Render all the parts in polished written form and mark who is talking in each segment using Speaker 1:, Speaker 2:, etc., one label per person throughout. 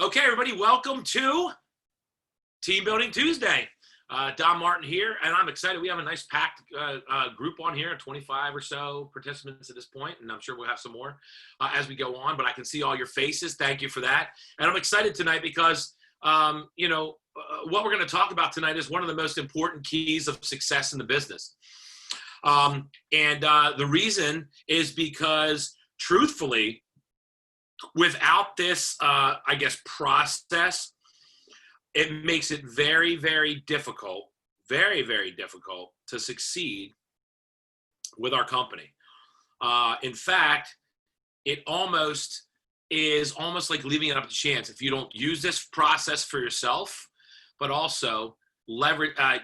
Speaker 1: Okay, everybody, welcome to Team Building Tuesday. Don Martin here, and I'm excited. We have a nice packed group on here, 25 or so participants at this point, and I'm sure we'll have some more as we go on, but I can see all your faces. Thank you for that. And I'm excited tonight because, what we're going to talk about tonight is one of the most important keys of success in the business. The reason is because, truthfully, without this, process, it makes it very, very difficult to succeed with our company. In fact, it is almost like leaving it up to chance if you don't use this process for yourself, but also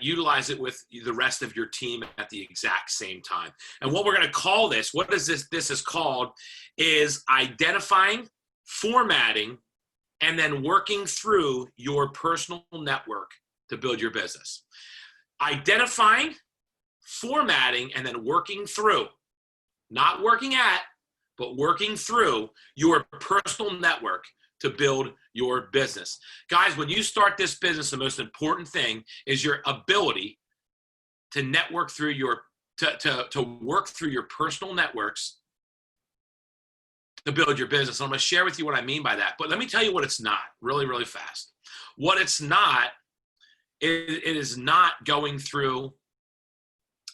Speaker 1: utilize it with the rest of your team at the exact same time. And what we're going to call this, this is called, is identifying, formatting, and then working through your personal network to build your business. Identifying, formatting, and then working through, not working at, but working through your personal network to build your business. Guys, when you start this business, the most important thing is your ability to network through to work through your personal networks to build your business. And I'm going to share with you what I mean by that. But let me tell you what it's not really, really fast. What it's not, it is not going through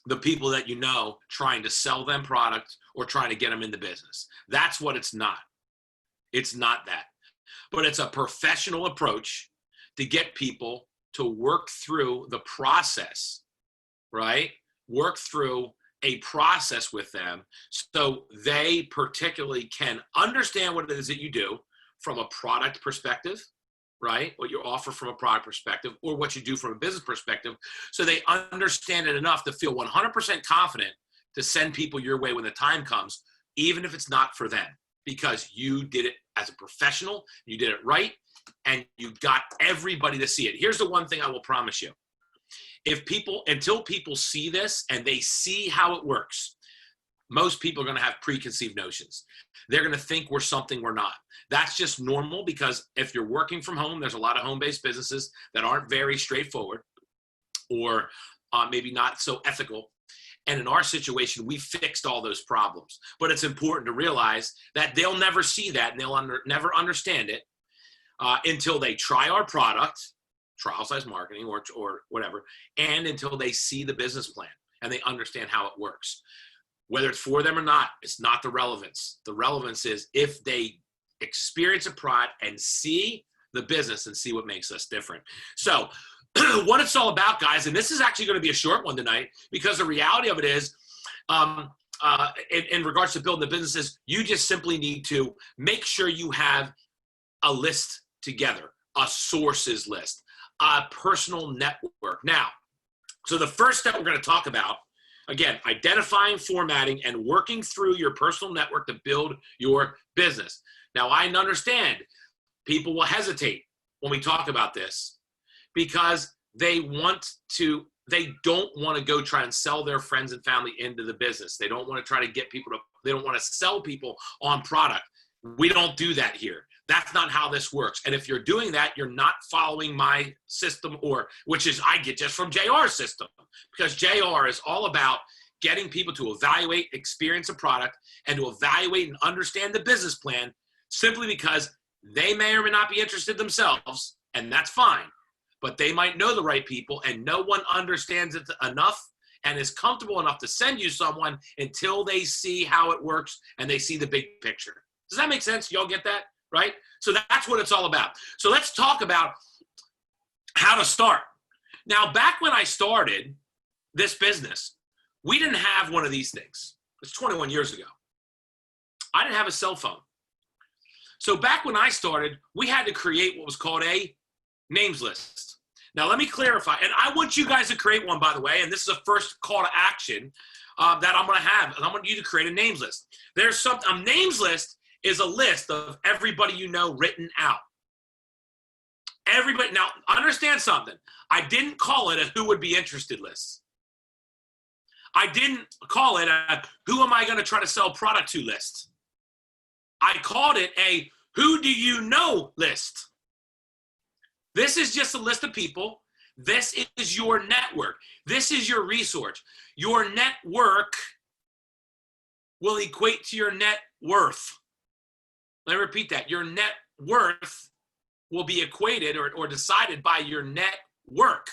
Speaker 1: the people that you know, trying to sell them product or trying to get them into business. That's what it's not. It's not that. But it's a professional approach to get people to work through the process, right? Work through a process with them so they particularly can understand what it is that you do from a product perspective, right? What you offer from a product perspective, or what you do from a business perspective, so they understand it enough to feel 100% confident to send people your way when the time comes, even if it's not for them, because you did it as a professional, you did it right, and you got everybody to see it. Here's the one thing I will promise you. Until people see this and they see how it works, most people are going to have preconceived notions. They're going to think we're something we're not. That's just normal, because if you're working from home, there's a lot of home-based businesses that aren't very straightforward or maybe not so ethical. And in our situation, we fixed all those problems. But it's important to realize that they'll never see that, and they'll never understand it until they try our product, trial size marketing or whatever, and until they see the business plan and they understand how it works. Whether it's for them or not, it's not the relevance. The relevance is if they experience a product and see the business and see what makes us different. So what it's all about, guys, and this is actually going to be a short one tonight, because the reality of it is, in regards to building the businesses, you just simply need to make sure you have a list together, a sources list, a personal network. Now, so the first step we're going to talk about, again, identifying, formatting, and working through your personal network to build your business. Now, I understand people will hesitate when we talk about this, because they don't want to go try and sell their friends and family into the business. They don't want to try to they don't want to sell people on product. We don't do that here. That's not how this works. And if you're doing that, you're not following my system, which is I get just from JR's system, because JR is all about getting people to evaluate, experience a product, and to evaluate and understand the business plan, simply because they may or may not be interested themselves, and that's fine. But they might know the right people, and no one understands it enough and is comfortable enough to send you someone until they see how it works and they see the big picture. Does that make sense? Y'all get that? Right? So that's what it's all about. So let's talk about how to start. Now, back when I started this business, we didn't have one of these things. It's 21 years ago. I didn't have a cell phone. So back when I started, we had to create what was called a names list. Now, let me clarify, and I want you guys to create one, by the way, and this is a first call to action that I'm going to have, and I want you to create a names list. A names list is a list of everybody you know written out. Everybody. Now, understand something. I didn't call it a who would be interested list. I didn't call it a who am I going to try to sell product to list. I called it a who do you know list. This is just a list of people. This is your network. This is your resource. Your network will equate to your net worth. Let me repeat that. Your net worth will be equated or decided by your net work.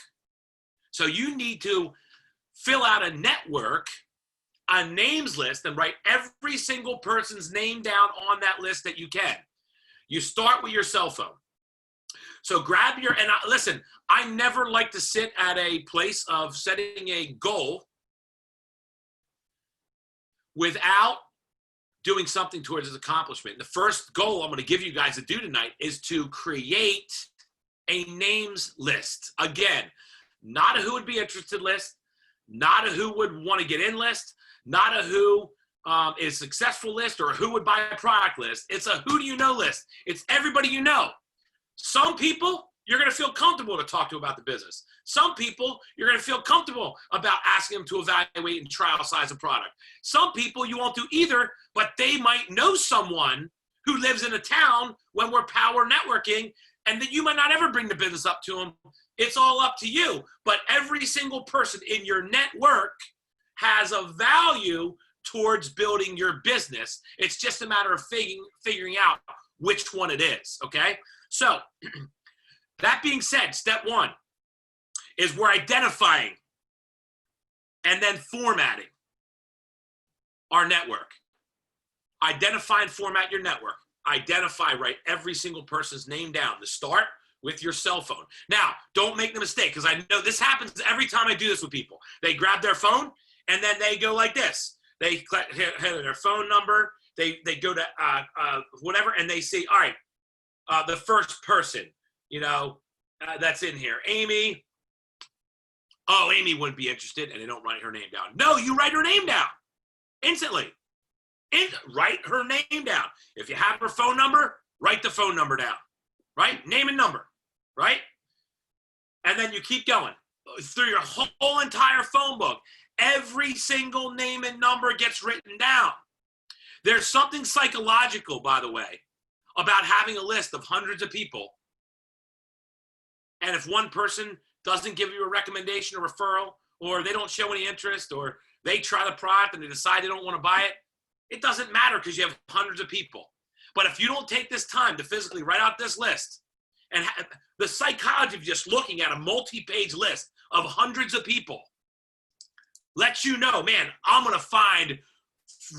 Speaker 1: So you need to fill out a network, a names list, and write every single person's name down on that list that you can. You start with your cell phone. So grab your, and listen, I never like to sit at a place of setting a goal without doing something towards its accomplishment. The first goal I'm going to give you guys to do tonight is to create a names list. Again, not a who would be interested list, not a who would want to get in list, not a who is successful list or who would buy a product list. It's a who do you know list. It's everybody you know. Some people you're going to feel comfortable to talk to about the business. Some people you're going to feel comfortable about asking them to evaluate and trial size a product. Some people you won't do either, but they might know someone who lives in a town when we're power networking, and that you might not ever bring the business up to them. It's all up to you. But every single person in your network has a value towards building your business. It's just a matter of figuring out which one it is, okay? So that being said, step one is we're identifying and then formatting our network. Identify and format your network. Identify, write every single person's name down to start with your cell phone. Now, don't make the mistake, because I know this happens every time I do this with people. They grab their phone and then they go like this. They hit their phone number. They go to whatever, and they say, all right, the first person, that's in here. Amy. Oh, Amy wouldn't be interested, and they don't write her name down. No, you write her name down instantly. Write her name down. If you have her phone number, write the phone number down, right? Name and number, right? And then you keep going through your whole entire phone book. Every single name and number gets written down. There's something psychological, by the way, about having a list of hundreds of people. And if one person doesn't give you a recommendation or referral, or they don't show any interest, or they try the product and they decide they don't want to buy it, it doesn't matter because you have hundreds of people. But if you don't take this time to physically write out this list, and the psychology of just looking at a multi-page list of hundreds of people lets you know, man, I'm going to find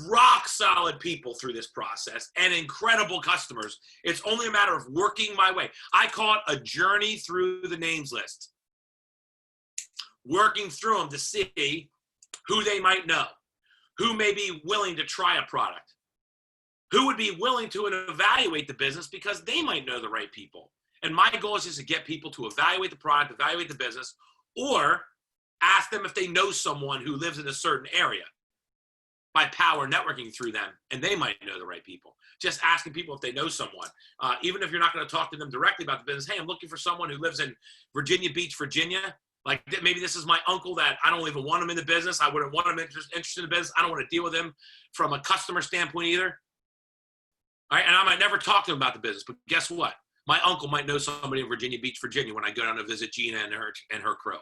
Speaker 1: rock solid people through this process and incredible customers. It's only a matter of working my way. I call it a journey through the names list. Working through them to see who they might know, who may be willing to try a product, who would be willing to evaluate the business because they might know the right people. And my goal is just to get people to evaluate the product, evaluate the business, or ask them if they know someone who lives in a certain area by power networking through them, and they might know the right people. Just asking people if they know someone. Even if you're not going to talk to them directly about the business, hey, I'm looking for someone who lives in Virginia Beach, Virginia. Like maybe this is my uncle that I don't even want him in the business. I wouldn't want him interested in the business. I don't want to deal with him from a customer standpoint either. All right, and I might never talk to him about the business, but guess what? My uncle might know somebody in Virginia Beach, Virginia when I go down to visit Gina and her crew.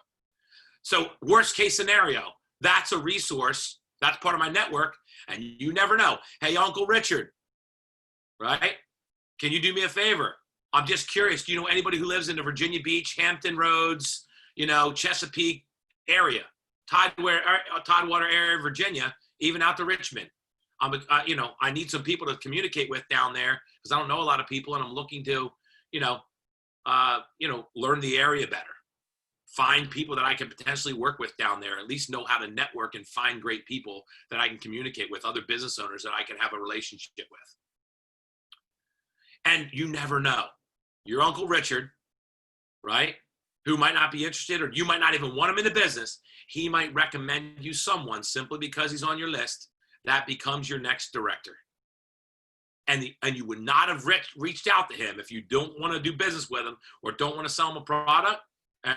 Speaker 1: So worst case scenario, that's a resource. That's part of my network, and you never know. Hey, Uncle Richard, right? Can you do me a favor? I'm just curious. Do you know anybody who lives in the Virginia Beach, Hampton Roads, Chesapeake area, Tidewater area, Virginia, even out to Richmond? I need some people to communicate with down there because I don't know a lot of people, and I'm looking to, learn the area better. Find people that I can potentially work with down there, at least know how to network and find great people that I can communicate with, other business owners that I can have a relationship with. And you never know. Your Uncle Richard, right, who might not be interested, or you might not even want him in the business, he might recommend you someone simply because he's on your list that becomes your next director. And you would not have reached out to him if you don't want to do business with him or don't want to sell him a product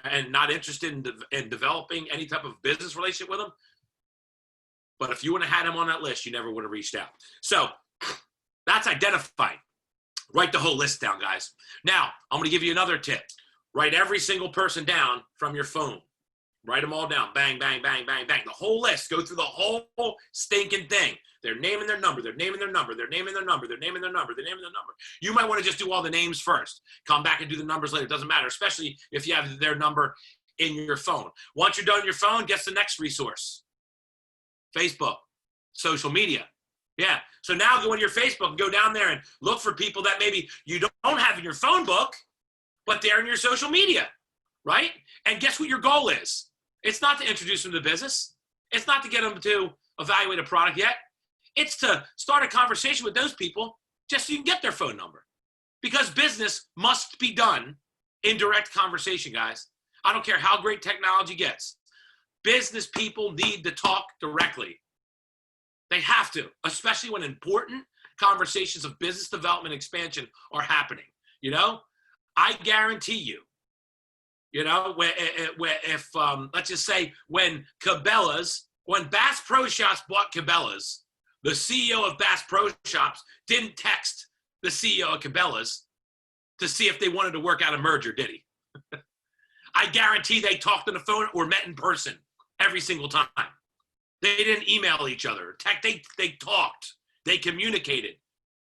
Speaker 1: and not interested in developing any type of business relationship with him. But if you would have had him on that list, you never would have reached out. So that's identifying. Write the whole list down, guys. Now, I'm going to give you another tip. Write every single person down from your phone. Write them all down. Bang, bang, bang, bang, bang. The whole list. Go through the whole stinking thing. Their name and their number. Their name and their number. Their name and their number. Their name and their number. Their name and their number. You might want to just do all the names first. Come back and do the numbers later. It doesn't matter, especially if you have their number in your phone. Once you're done with your phone, guess the next resource. Facebook. Social media. Yeah. So now go into your Facebook and go down there and look for people that maybe you don't have in your phone book, but they're in your social media, right? And guess what your goal is? It's not to introduce them to business. It's not to get them to evaluate a product yet. It's to start a conversation with those people just so you can get their phone number. Because business must be done in direct conversation, guys. I don't care how great technology gets. Business people need to talk directly. They have to, especially when important conversations of business development expansion are happening. You know, I guarantee you, you know, if let's just say when Bass Pro Shops bought Cabela's, the CEO of Bass Pro Shops didn't text the CEO of Cabela's to see if they wanted to work out a merger, did he? I guarantee they talked on the phone or met in person every single time. They didn't email each other. They talked. They communicated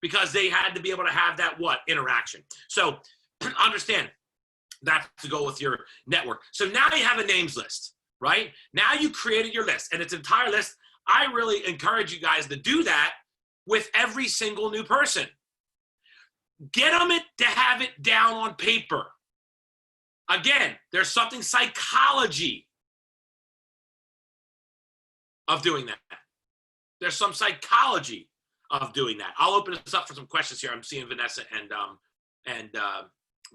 Speaker 1: because they had to be able to have that interaction. So understand that's the goal with your network. So now you have a names list, right? Now you created your list and it's an entire list. I really encourage you guys to do that with every single new person. Get them to have it down on paper. Again, there's something psychology of doing that. There's some psychology of doing that. I'll open this up for some questions here. I'm seeing Vanessa and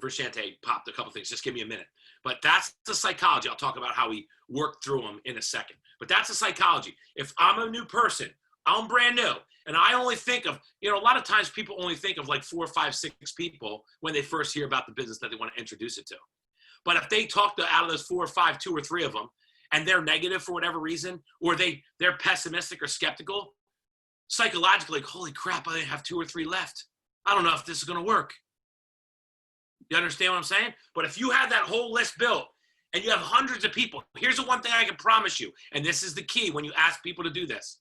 Speaker 1: Vershante popped a couple things. Just give me a minute. But that's the psychology. I'll talk about how we work through them in a second. But that's the psychology. If I'm a new person, I'm brand new, and I only think of, you know, a lot of times people only think of like 4, 5, 6 people when they first hear about the business that they want to introduce it to. But if they talk to out of those 4 or 5, 2 or 3 of them, and they're negative for whatever reason, or they're pessimistic or skeptical, psychologically, like, holy crap, I only have 2 or 3 left. I don't know if this is going to work. You understand what I'm saying? But if you have that whole list built and you have hundreds of people, here's the one thing I can promise you, and this is the key when you ask people to do this.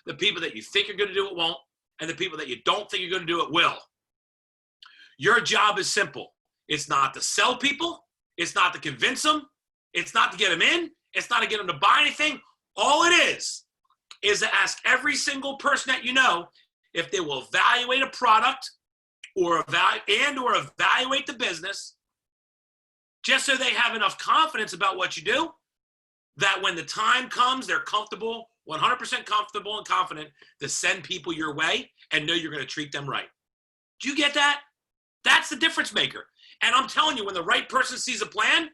Speaker 1: The people that you think you're going to do it won't, and the people that you don't think you're going to do it will. Your job is simple. It's not to sell people. It's not to convince them. It's not to get them in. It's not to get them to buy anything. All it is to ask every single person that you know if they will evaluate a product or evaluate the business, just so they have enough confidence about what you do, that when the time comes, they're comfortable, 100% comfortable and confident to send people your way and know you're going to treat them right. Do you get that? That's the difference maker. And I'm telling you, when the right person sees a plan,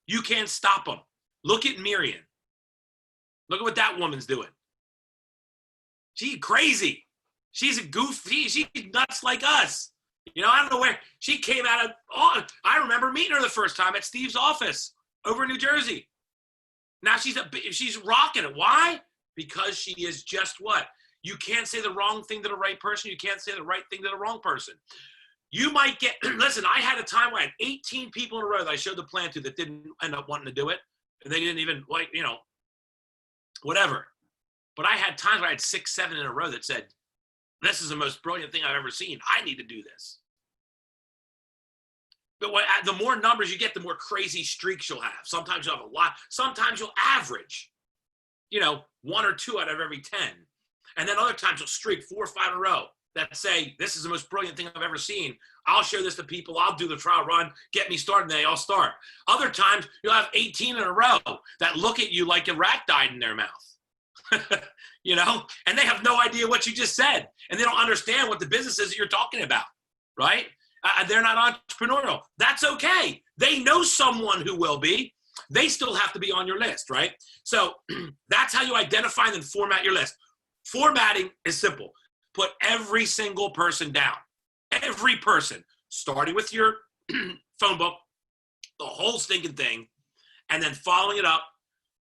Speaker 1: you can't stop them. Look at Miriam. Look at what that woman's doing. She's crazy. She's a goof. She's nuts like us. You know, I don't know where she came out of. Oh, I remember meeting her the first time at Steve's office over in New Jersey. Now she's rocking it. Why? Because she is just what? You can't say the wrong thing to the right person. You can't say the right thing to the wrong person. You might get, listen, I had a time where I had 18 people in a row that I showed the plan to that didn't end up wanting to do it. And they didn't even, like, you know, whatever. But I had times where I had 6, 7 in a row that said, this is the most brilliant thing I've ever seen. I need to do this. But the more numbers you get, the more crazy streaks you'll have. Sometimes you'll have a lot. Sometimes you'll average, you know, 1 or 2 out of every 10. And then other times you'll streak 4 or 5 in a row that say, this is the most brilliant thing I've ever seen. I'll show this to people. I'll do the trial run. Get me started, and they all start. Other times you'll have 18 in a row that look at you like a rat died in their mouth. You know, and they have no idea what you just said, and they don't understand what the business is that you're talking about, right? They're not entrepreneurial. That's okay. They know someone who will be. They still have to be on your list, right? So that's how you identify and then format your list. Formatting is simple. Put every single person down. Every person, starting with your phone book, the whole stinking thing, and then following it up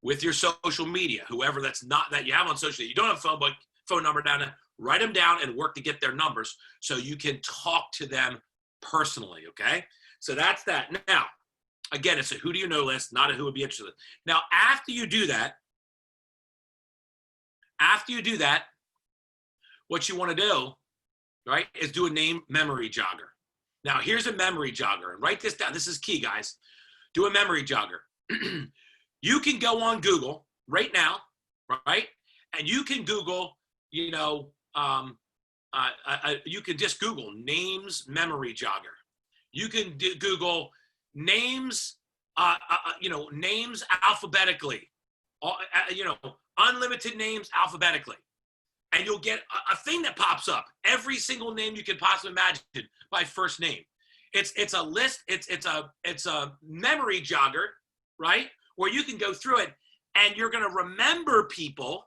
Speaker 1: with your social media, whoever that's not that you have on social media. You don't have a phone number down there, write them down and work to get their numbers so you can talk to them personally, okay? So that's that. Now, Again, it's a who do you know list, not a who would be interested. Now, after you do that, what you want to do, right, is do a name memory jogger. Now, here's a memory jogger. And write this down. This is key, guys. Do a memory jogger. You can go on Google right now, right? And you can Google, you can just Google names memory jogger. You can Google names, names alphabetically, unlimited names alphabetically. And you'll get a thing that pops up. Every single name you could possibly imagine by first name. It's a list. It's a memory jogger, right? Where you can go through it, and you're going to remember people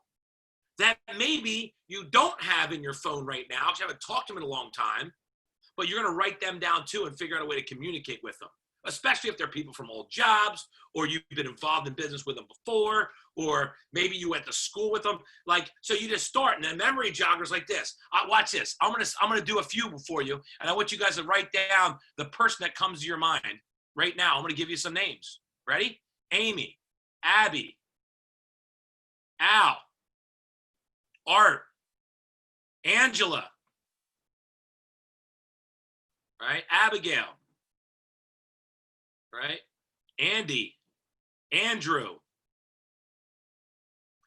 Speaker 1: that maybe you don't have in your phone right now, because you haven't talked to them in a long time, but you're going to write them down too and figure out a way to communicate with them, especially if they're people from old jobs, or you've been involved in business with them before, or maybe you went to school with them. So you just start, and then memory joggers like this. Watch this. I'm gonna do a few for you, and I want you guys to write down the person that comes to your mind right now. I'm gonna give you some names. Ready? Amy, Abby, Al, Art, Angela, right? Abigail, right? Andy, Andrew.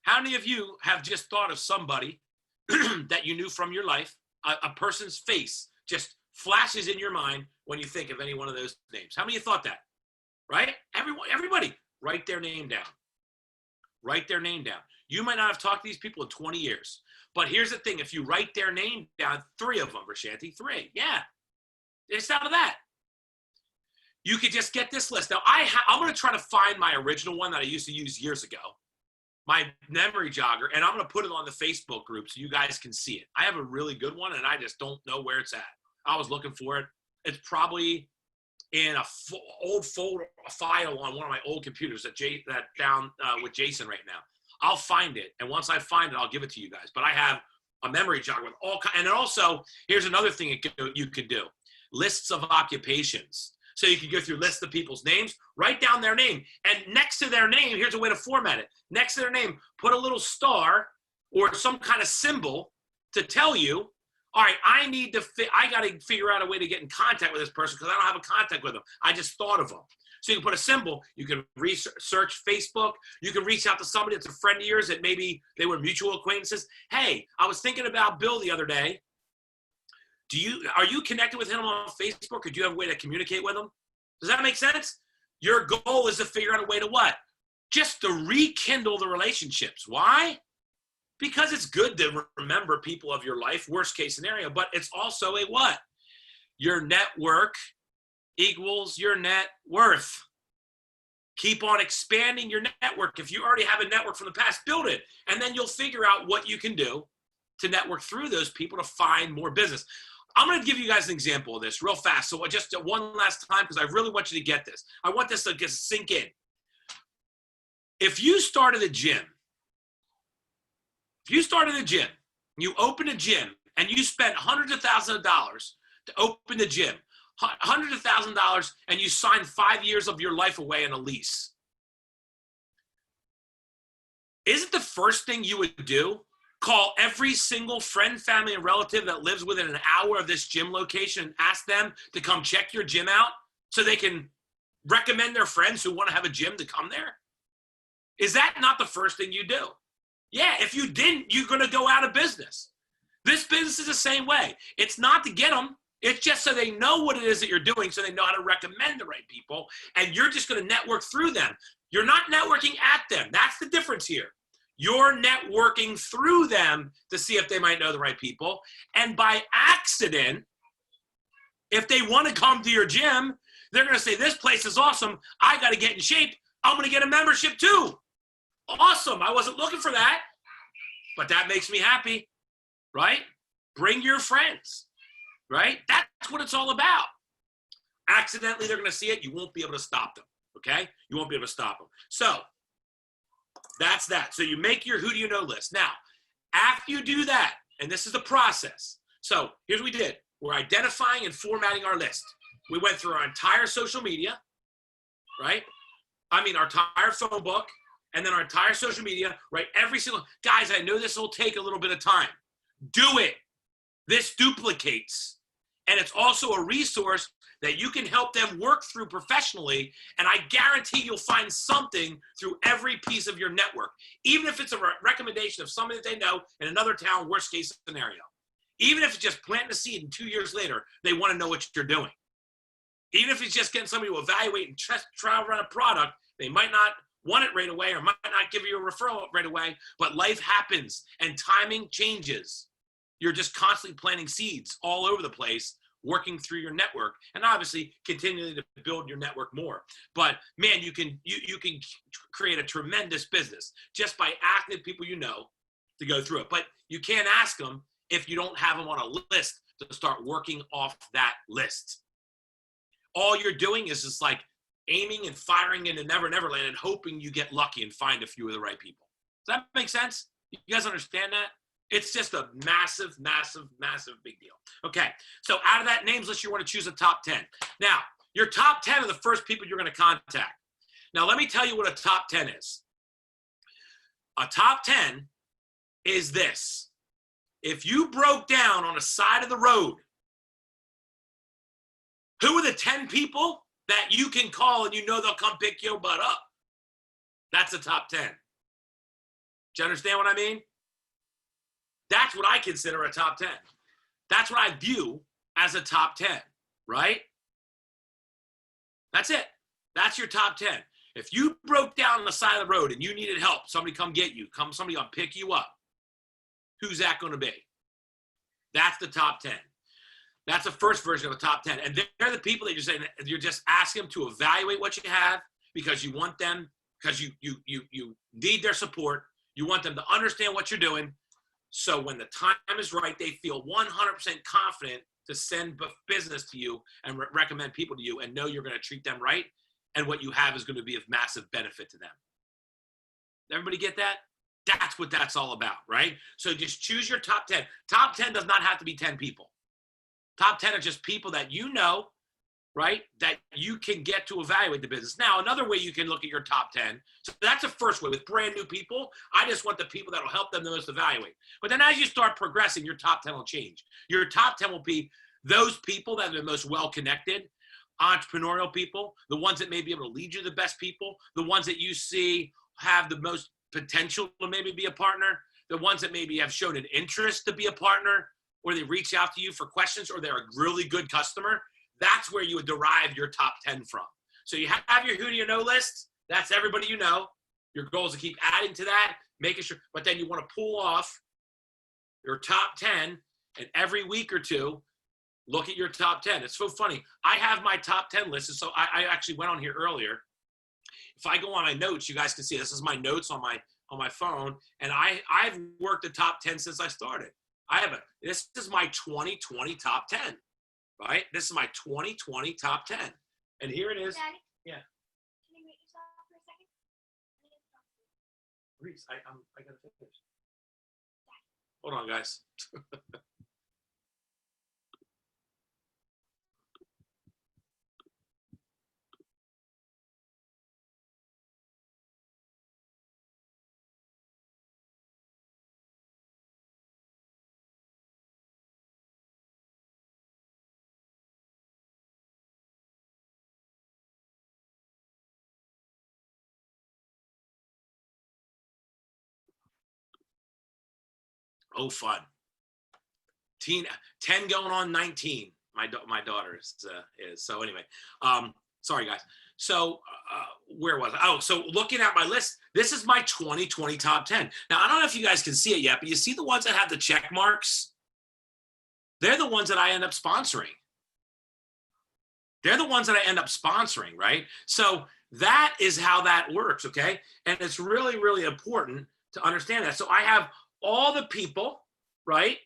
Speaker 1: How many of you have just thought of somebody that you knew from your life? A person's face just flashes in your mind when you think of any one of those names. How many of you thought that? Right? Everybody, write their name down. Write their name down. You might not have talked to these people in 20 years, but here's the thing. If you write their name down, 3 of them, Rashanti, 3. Yeah. It's out of that. You could just get this list. Now, I'm going to try to find my original one that I used to use years ago, my memory jogger, and I'm going to put it on the Facebook group so you guys can see it. I have a really good one, and I just don't know where it's at. I was looking for it. It's probably in a old folder, a file on one of my old computers that down with Jason right now. I'll find it, and once I find it, I'll give it to you guys. But I have a memory jogger with all kinds. And also, here's another thing you could do. Lists of occupations. So you can go through lists of people's names, write down their name, and next to their name, here's a way to format it. Next to their name, put a little star or some kind of symbol to tell you, all right, I got to figure out a way to get in contact with this person because I don't have a contact with them. I just thought of them. So you can put a symbol. You can search Facebook. You can reach out to somebody that's a friend of yours that maybe they were mutual acquaintances. Hey, I was thinking about Bill the other day. Are you connected with him on Facebook, or do you have a way to communicate with him? Does that make sense? Your goal is to figure out a way to what? Just to rekindle the relationships. Why? Because it's good to remember people of your life, worst case scenario, but it's also a what? Your network equals your net worth. Keep on expanding your network. If you already have a network from the past, build it. And then you'll figure out what you can do to network through those people to find more business. I'm going to give you guys an example of this real fast. So just one last time, because I really want you to get this. I want this to just sink in. If you started a gym, you open a gym, and you spent hundreds of thousands of dollars to open the gym, hundreds of thousands of dollars, and you signed 5 years of your life away in a lease, isn't the first thing you would do call every single friend, family, and relative that lives within an hour of this gym location and ask them to come check your gym out so they can recommend their friends who want to have a gym to come there? Is that not the first thing you do? Yeah, if you didn't, you're going to go out of business. This business is the same way. It's not to get them. It's just so they know what it is that you're doing, so they know how to recommend the right people, and you're just going to network through them. You're not networking at them. That's the difference here. You're networking through them to see if they might know the right people. And by accident, if they want to come to your gym, they're going to say, this place is awesome. I got to get in shape. I'm going to get a membership too. Awesome. I wasn't looking for that, but that makes me happy, right? Bring your friends, right? That's what it's all about. Accidentally, they're going to see it. You won't be able to stop them, okay? You won't be able to stop them. So that's that. So you make your who do you know list. Now, after you do that, and this is the process. So here's what we did. We're identifying and formatting our list. We went through our entire social media. right? I mean, our entire phone book, and then our entire social media, right? Every single, guys, I know this will take a little bit of time. Do it. This duplicates. And it's also a resource that you can help them work through professionally. And I guarantee you'll find something through every piece of your network, even if it's a recommendation of somebody that they know in another town, worst case scenario. Even if it's just planting a seed and 2 years later, they want to know what you're doing. Even if it's just getting somebody to evaluate and try to run a product, they might not want it right away or might not give you a referral right away, but life happens and timing changes. You're just constantly planting seeds all over the place, working through your network, and obviously continuing to build your network more. But man, you can create a tremendous business just by asking people you know to go through it. But you can't ask them if you don't have them on a list to start working off that list. All you're doing is just like aiming and firing into Never Never Land and hoping you get lucky and find a few of the right people. Does that make sense? You guys understand that? It's just a massive, massive, massive big deal. Okay, so out of that names list, you want to choose a top 10. Now, your top 10 are the first people you're going to contact. Now, let me tell you what a top 10 is. A top 10 is this. If you broke down on a side of the road, who are the 10 people that you can call and you know they'll come pick your butt up? That's a top 10. Do you understand what I mean? That's what I consider a top 10. That's what I view as a top 10, right? That's it. That's your top 10. If you broke down on the side of the road and you needed help, somebody come get you, somebody come pick you up, who's that going to be? That's the top 10. That's the first version of a top 10. And they're the people that you're just asking them to evaluate what you have because you want them, because you need their support. You want them to understand what you're doing. So when the time is right, they feel 100% confident to send business to you and recommend people to you and know you're going to treat them right. And what you have is going to be of massive benefit to them. Everybody get that? That's what that's all about, right? So just choose your top 10. Top 10 does not have to be 10 people. Top 10 are just people that you know, right, that you can get to evaluate the business. Now, another way you can look at your top 10, so that's the first way. With brand new people, I just want the people that will help them the most evaluate. But then as you start progressing, your top 10 will change. Your top 10 will be those people that are the most well-connected, entrepreneurial people, the ones that may be able to lead you to the best people, the ones that you see have the most potential to maybe be a partner, the ones that maybe have shown an interest to be a partner, or they reach out to you for questions, or they're a really good customer. That's where you would derive your top 10 from. So you have your who do you know list. That's everybody you know. Your goal is to keep adding to that, making sure, but then you want to pull off your top 10, and every week or two, look at your top 10. It's so funny. I have my top 10 list. So I actually went on here earlier. If I go on my notes, you guys can see this is my notes on my phone. And I've worked the top 10 since I started. This is my 2020 top 10, right? This is my 2020 top 10. And here it is.
Speaker 2: Daddy,
Speaker 1: yeah.
Speaker 2: Can you mute yourself for a second?
Speaker 1: Reese, I gotta finish. Hold on, guys. Oh, fun. 10 going on 19. My daughter is. So anyway, sorry guys. So where was I? Oh, so looking at my list, this is my 2020 top 10. Now, I don't know if you guys can see it yet, but you see the ones that have the check marks? They're the ones that I end up sponsoring. They're the ones that I end up sponsoring, right? So that is how that works, okay? And it's really, really important to understand that. So I have all the people, right,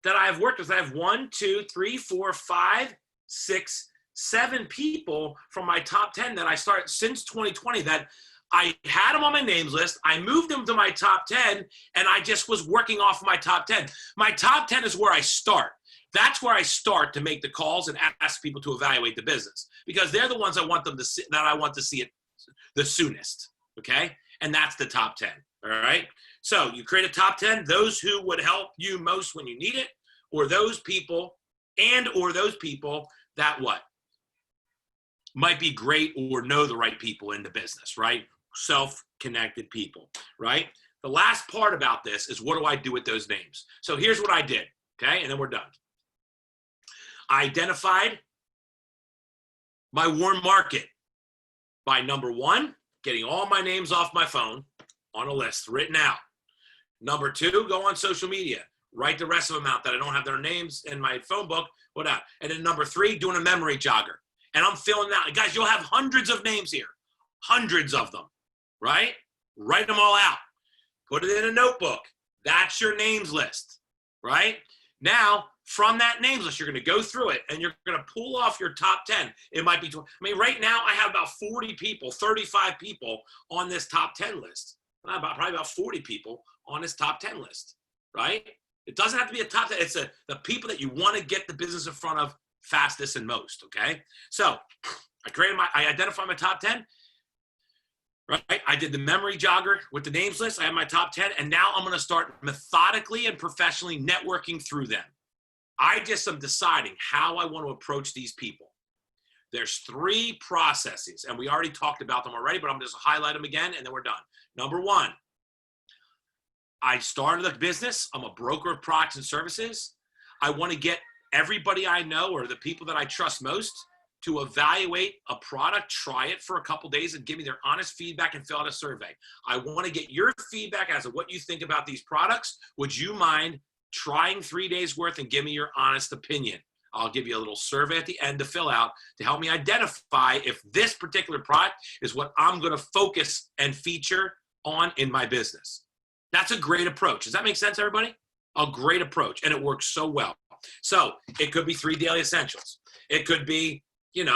Speaker 1: that I've worked with. I have 1, 2, 3, 4, 5, 6, 7 people from my top 10 that I started since 2020 that I had them on my names list. I moved them to my top 10, and I just was working off of my top 10. My top 10 is where I start. That's where I start to make the calls and ask people to evaluate the business, because they're the ones I want them to see, that I want to see it the soonest. Okay. And that's the top 10. All right. So you create a top 10, those who would help you most when you need it, or those people that what might be great or know the right people in the business, right? Self-connected people, right? The last part about this is, what do I do with those names? So here's what I did. Okay. And then we're done. I identified my warm market by, number one, getting all my names off my phone on a list written out. Number two, go on social media, write the rest of them out that I don't have their names in my phone book, whatever. And then number three, doing a memory jogger. And I'm filling out. Guys, you'll have hundreds of names here, hundreds of them, right? Write them all out. Put it in a notebook. That's your names list, right? Now, from that names list, you're going to go through it and you're going to pull off your top 10. It might be, right now I have about 40 people, 35 people on this top 10 list. Probably about 40 people on this top 10 list, right? It doesn't have to be a top 10. It's the people that you want to get the business in front of fastest and most, okay? So I identified my top 10, right? I did the memory jogger with the names list. I have my top 10, and now I'm going to start methodically and professionally networking through them. I just am deciding how I want to approach these people. There's 3 processes, and we already talked about them already, but I'm just highlight them again, and then we're done. Number 1, I started a business. I'm a broker of products and services. I want to get everybody I know, or the people that I trust most, to evaluate a product, try it for a couple days, and give me their honest feedback and fill out a survey. I want to get your feedback as to what you think about these products. Would you mind trying 3 days worth and give me your honest opinion? I'll give you a little survey at the end to fill out to help me identify if this particular product is what I'm going to focus and feature on in my business. That's a great approach. Does that make sense, everybody? A great approach, and it works so well. So it could be 3 daily essentials. It could be, 3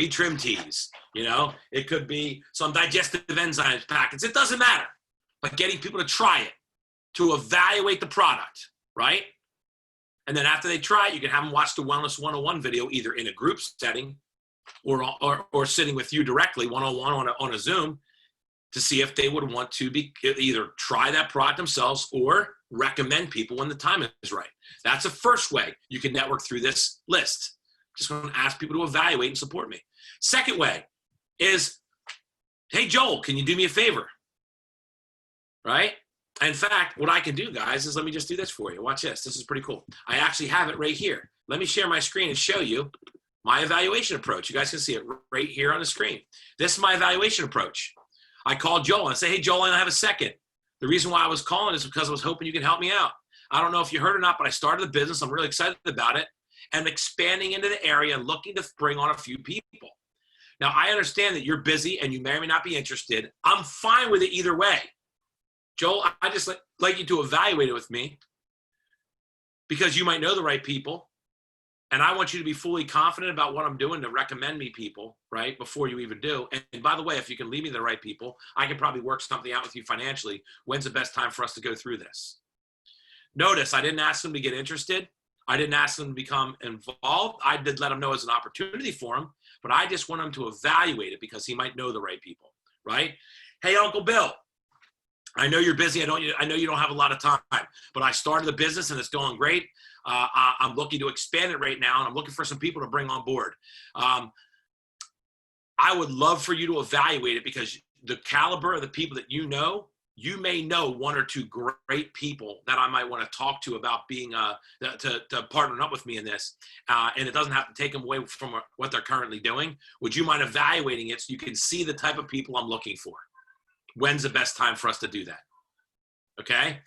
Speaker 1: trim teas. It could be some digestive enzymes packets. It doesn't matter. But getting people to try it, to evaluate the product, right? And then after they try it, you can have them watch the Wellness 101 video, either in a group setting or sitting with you directly, one-on-one on a Zoom, to see if they would want to either try that product themselves or recommend people when the time is right. That's the first way you can network through this list. Just going to ask people to evaluate and support me. Second way is, hey, Joel, can you do me a favor? Right? In fact, what I can do, guys, is let me just do this for you. Watch this. This is pretty cool. I actually have it right here. Let me share my screen and show you my evaluation approach. You guys can see it right here on the screen. This is my evaluation approach. I called Joel and I say, hey, Joel, I have a second. The reason why I was calling is because I was hoping you can help me out. I don't know if you heard or not, but I started the business. I'm really excited about it. And I'm expanding into the area and looking to bring on a few people. Now, I understand that you're busy and you may or may not be interested. I'm fine with it either way. Joel, I just like you to evaluate it with me, because you might know the right people. And I want you to be fully confident about what I'm doing to recommend me people, right, before you even do. And by the way, if you can lead me to the right people, I can probably work something out with you financially. When's the best time for us to go through this? Notice I didn't ask them to get interested. I didn't ask them to become involved. I did let them know it's an opportunity for them, but I just want him to evaluate it because he might know the right people, right? Hey, Uncle Bill, I know you're busy. I know you don't have a lot of time, but I started the business and it's going great. I'm looking to expand it right now, and I'm looking for some people to bring on board. I would love for you to evaluate it, because the caliber of the people that you may know 1 or 2 great people that I might want to talk to about being to partner up with me in this. And it doesn't have to take them away from what they're currently doing. Would you mind evaluating it so you can see the type of people I'm looking for? When's the best time for us to do that? Okay?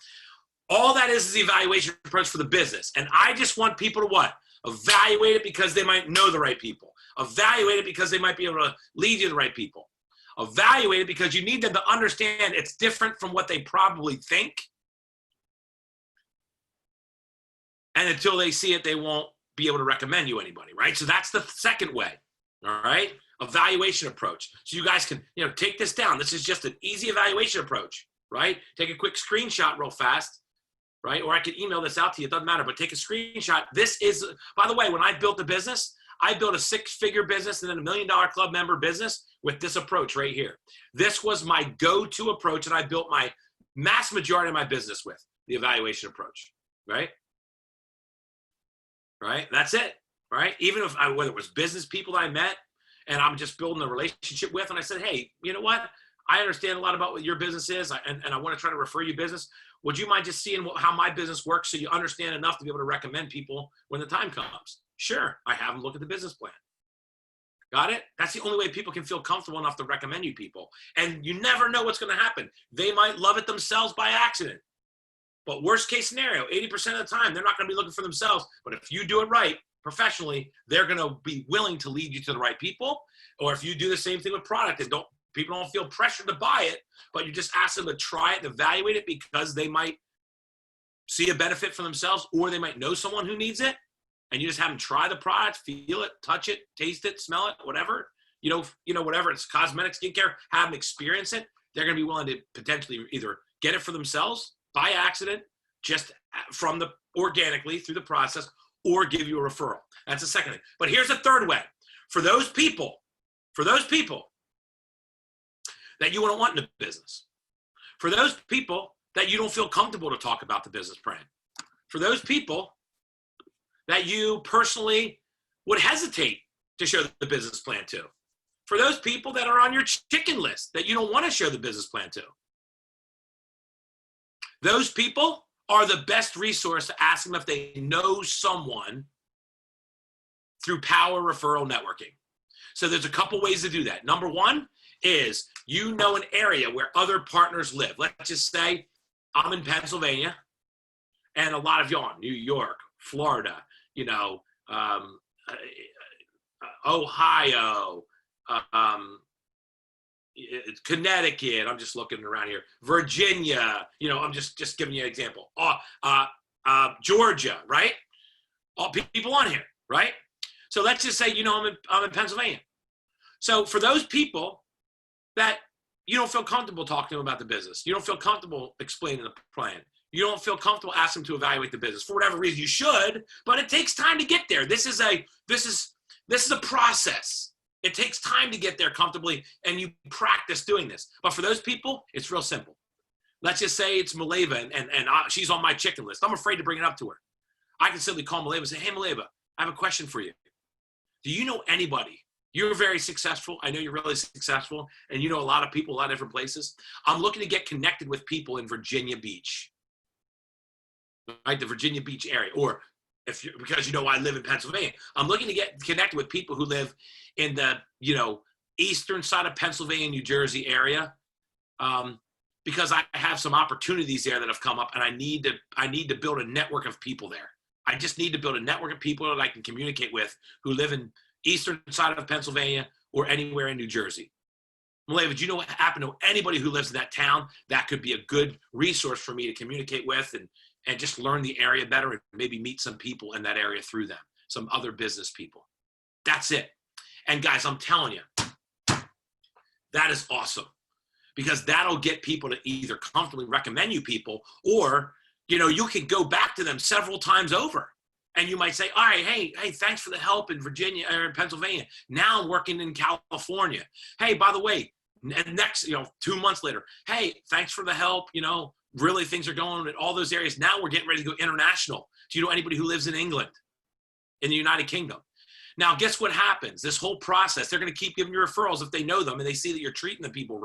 Speaker 1: All that is the evaluation approach for the business. And I just want people to what? Evaluate it because they might know the right people. Evaluate it because they might be able to lead you to the right people. Evaluate it because you need them to understand it's different from what they probably think. And until they see it, they won't be able to recommend you anybody, right? So that's the second way, all right? Evaluation approach. So you guys can, take this down. This is just an easy evaluation approach, right? Take a quick screenshot real fast. right? Or I could email this out to you. It doesn't matter, but take a screenshot. This is, by the way, when I built the business, I built a 6-figure business and then $1 million club member business with this approach right here. This was my go-to approach, and I built my mass majority of my business with the evaluation approach, right? Right? That's it, right? Even if whether it was business people that I met and I'm just building a relationship with, and I said, hey, you know what? I understand a lot about what your business is, and I want to try to refer you business. Would you mind just seeing how my business works so you understand enough to be able to recommend people when the time comes? Sure, I have them look at the business plan. Got it? That's the only way people can feel comfortable enough to recommend you people. And you never know what's going to happen. They might love it themselves by accident. But worst case scenario, 80% of the time, they're not going to be looking for themselves. But if you do it right, professionally, they're going to be willing to lead you to the right people. Or if you do the same thing with product and people don't feel pressured to buy it, but you just ask them to try it and evaluate it because they might see a benefit for themselves, or they might know someone who needs it. And you just have them try the product, feel it, touch it, taste it, smell it, whatever, whatever it's cosmetic, skincare, have them experience it. They're going to be willing to potentially either get it for themselves by accident, just from the organically through the process, or give you a referral. That's the second thing. But here's a third way. For those people that you don't want in the business, for those people that you don't feel comfortable to talk about the business plan, for those people that you personally would hesitate to show the business plan to, for those people that are on your chicken list that you don't want to show the business plan to, those people are the best resource to ask them if they know someone through power referral networking. So there's a couple ways to do that. Number one is you know an area where other partners live. Let's just say I'm in Pennsylvania and a lot of y'all in New York, Florida, Ohio, Connecticut, I'm just looking around here, Virginia, I'm just giving you an example. Georgia, right? All people on here, right? So let's just say, I'm in Pennsylvania. So for those people that you don't feel comfortable talking to them about the business, you don't feel comfortable explaining the plan, you don't feel comfortable asking them to evaluate the business for whatever reason, you should, but it takes time to get there. This is a process. It takes time to get there comfortably, and you practice doing this. But for those people, it's real simple. Let's just say it's Maleva, and she's on my chicken list. I'm afraid to bring it up to her. I can simply call Maleva and say, hey, Maleva, I have a question for you. Do you know anybody? You're very successful. I know you're really successful, and you know a lot of people, a lot of different places. I'm looking to get connected with people in Virginia Beach, right? The Virginia Beach area, or because I live in Pennsylvania, I'm looking to get connected with people who live in the eastern side of Pennsylvania, New Jersey area, because I have some opportunities there that have come up, and I need to build a network of people there. I just need to build a network of people that I can communicate with who live in eastern side of Pennsylvania or anywhere in New Jersey. Maleva, do you know what happened to anybody who lives in that town that could be a good resource for me to communicate with and just learn the area better and maybe meet some people in that area through them, some other business people? That's it. And guys, I'm telling you, that is awesome, because that'll get people to either comfortably recommend you people, or, you can go back to them several times over. And you might say, all right, hey, thanks for the help in Virginia or in Pennsylvania. Now I'm working in California. Hey, by the way, next, 2 months later, hey, thanks for the help. Really things are going in all those areas. Now we're getting ready to go international. Do you know anybody who lives in England, in the United Kingdom? Now, guess what happens? This whole process, they're going to keep giving you referrals if they know them and they see that you're treating the people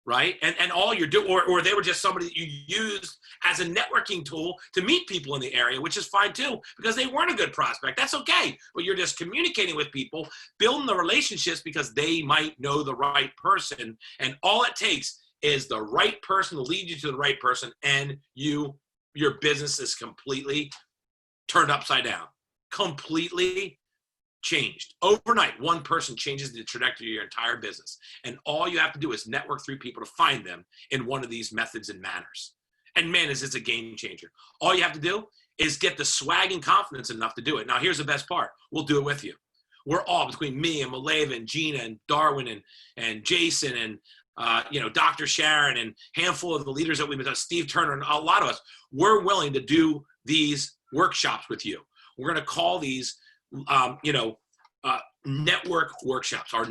Speaker 1: right? And all you're doing, or they were just somebody that you used as a networking tool to meet people in the area, which is fine too, because they weren't a good prospect. That's okay. But you're just communicating with people, building the relationships because they might know the right person. And all it takes is the right person to lead you to the right person, and your business is completely turned upside down, completely changed. Overnight, one person changes the trajectory of your entire business. And all you have to do is network through people to find them in one of these methods and manners. And man, is this a game changer. All you have to do is get the swag and confidence enough to do it. Now, here's the best part. We'll do it with you. We're all, between me and Maleva and Gina and Darwin and Jason and Dr. Sharon and handful of the leaders that we've been, Steve Turner, and a lot of us, we're willing to do these workshops with you. We're going to call these, network workshops, or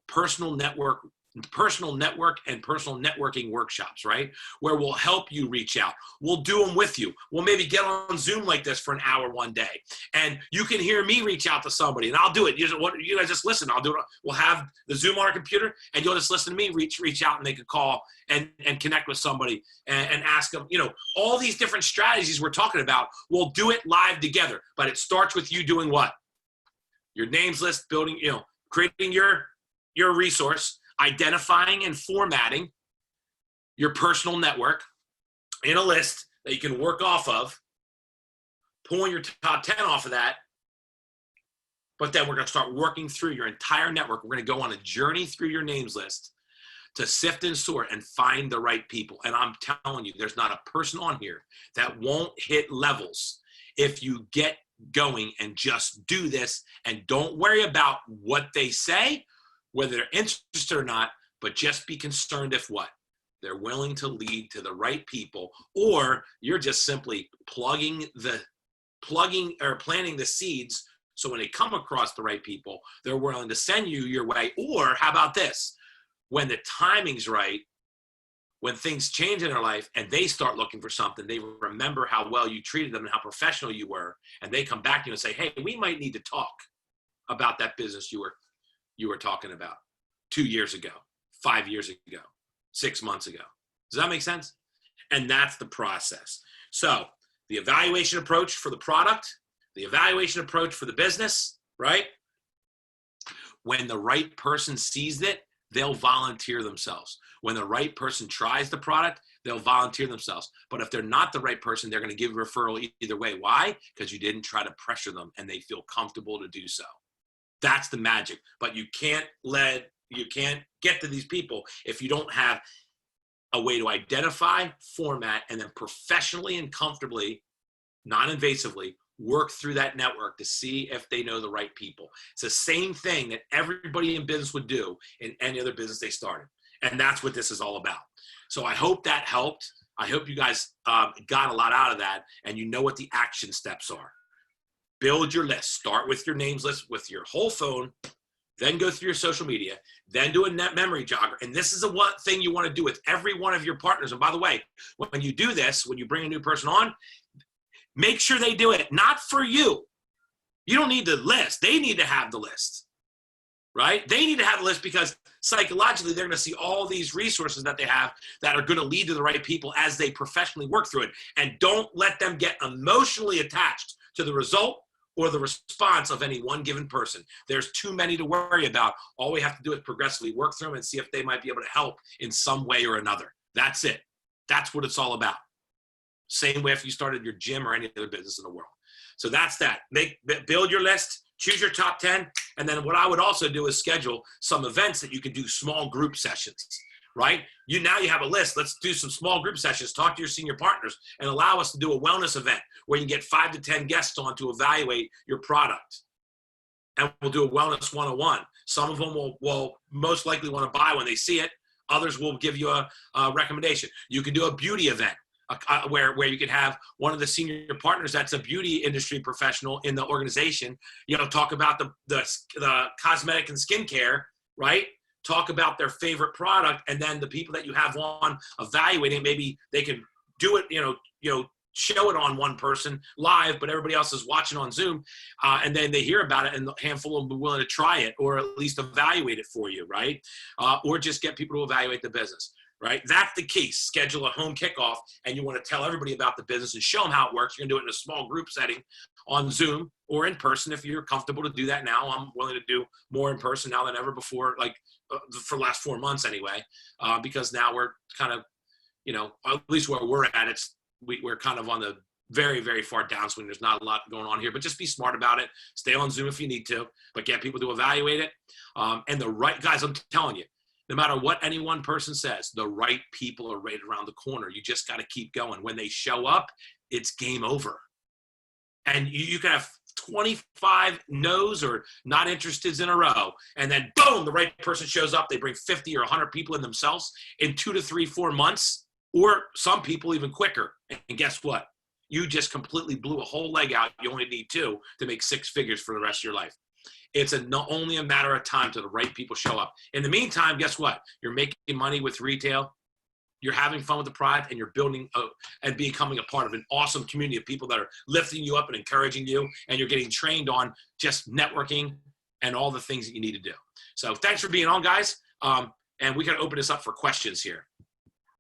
Speaker 1: personal network and personal networking workshops, right? Where we'll help you reach out. We'll do them with you. We'll maybe get on Zoom like this for an hour one day, and you can hear me reach out to somebody, and I'll do it. You guys just listen. I'll do it. We'll have the Zoom on our computer, and you'll just listen to me reach out and make a call and connect with somebody and ask them. All these different strategies we're talking about. We'll do it live together, but it starts with you doing what? Your names list, building, creating your resource, identifying and formatting your personal network in a list that you can work off of, pulling your top 10 off of that. But then we're going to start working through your entire network. We're going to go on a journey through your names list to sift and sort and find the right people. And I'm telling you, there's not a person on here that won't hit levels if you get going and just do this and don't worry about what they say, whether they're interested or not, but just be concerned if what? They're willing to lead to the right people, or you're just simply planting the seeds so when they come across the right people, they're willing to send you your way. Or how about this? When the timing's right, when things change in their life and they start looking for something, they remember how well you treated them and how professional you were, and they come back to you and say, hey, we might need to talk about that business you were talking about 2 years ago, 5 years ago, 6 months ago. Does that make sense? And that's the process. So the evaluation approach for the product, the evaluation approach for the business, right? When the right person sees it, they'll volunteer themselves. When the right person tries the product, they'll volunteer themselves. But if they're not the right person, they're going to give a referral either way. Why? Because you didn't try to pressure them and they feel comfortable to do so. That's the magic. But you can't get to these people if you don't have a way to identify, format, and then professionally and comfortably, non-invasively, work through that network to see if they know the right people. It's the same thing that everybody in business would do in any other business they started. And that's what this is all about. So I hope that helped. I hope you guys got a lot out of that and you know what the action steps are. Build your list. Start with your names list with your whole phone, then go through your social media, then do a net memory jogger. And this is one thing you want to do with every one of your partners. And by the way, when you do this, when you bring a new person on, make sure they do it, not for you. You don't need the list. They need to have the list, right? They need to have the list because psychologically, they're going to see all these resources that they have that are going to lead to the right people as they professionally work through it. And don't let them get emotionally attached to the result or the response of any one given person. There's too many to worry about. All we have to do is progressively work through them and see if they might be able to help in some way or another. That's it. That's what it's all about. Same way if you started your gym or any other business in the world. So that's that. Build your list, choose your top 10. And then what I would also do is schedule some events that you can do small group sessions, right? Now you have a list. Let's do some small group sessions. Talk to your senior partners and allow us to do a wellness event where you can get 5 to 10 guests on to evaluate your product. And we'll do a wellness 101. Some of them will most likely want to buy when they see it. Others will give you a recommendation. You can do a beauty event. Where you could have one of the senior partners that's a beauty industry professional in the organization, talk about the cosmetic and skincare, right? Talk about their favorite product, and then the people that you have on evaluating, maybe they can do it, show it on one person live, but everybody else is watching on Zoom, and then they hear about it, and a handful of them will be willing to try it or at least evaluate it for you, right? Or just get people to evaluate the business. Right? That's the key. Schedule a home kickoff, and you want to tell everybody about the business and show them how it works. You're going to do it in a small group setting on Zoom or in person if you're comfortable to do that now. I'm willing to do more in person now than ever before, for the last 4 months anyway, because now we're kind of, at least where we're at, we're kind of on the very, very far downswing. There's not a lot going on here, but just be smart about it. Stay on Zoom if you need to, but get people to evaluate it. And the right guys, I'm telling you, no matter what any one person says, the right people are right around the corner. You just got to keep going. When they show up, it's game over. And you can have 25 no's or not interested in a row, and then boom, the right person shows up. They bring 50 or 100 people in themselves in 2 to 3, 4 months, or some people even quicker. And guess what? You just completely blew a whole leg out. You only need 2 to make 6 figures for the rest of your life. It's only a matter of time till the right people show up. In the meantime, guess what? You're making money with retail. You're having fun with the product, and you're building and becoming a part of an awesome community of people that are lifting you up and encouraging you, and you're getting trained on just networking and all the things that you need to do. So thanks for being on, guys. And we can open this up for questions here.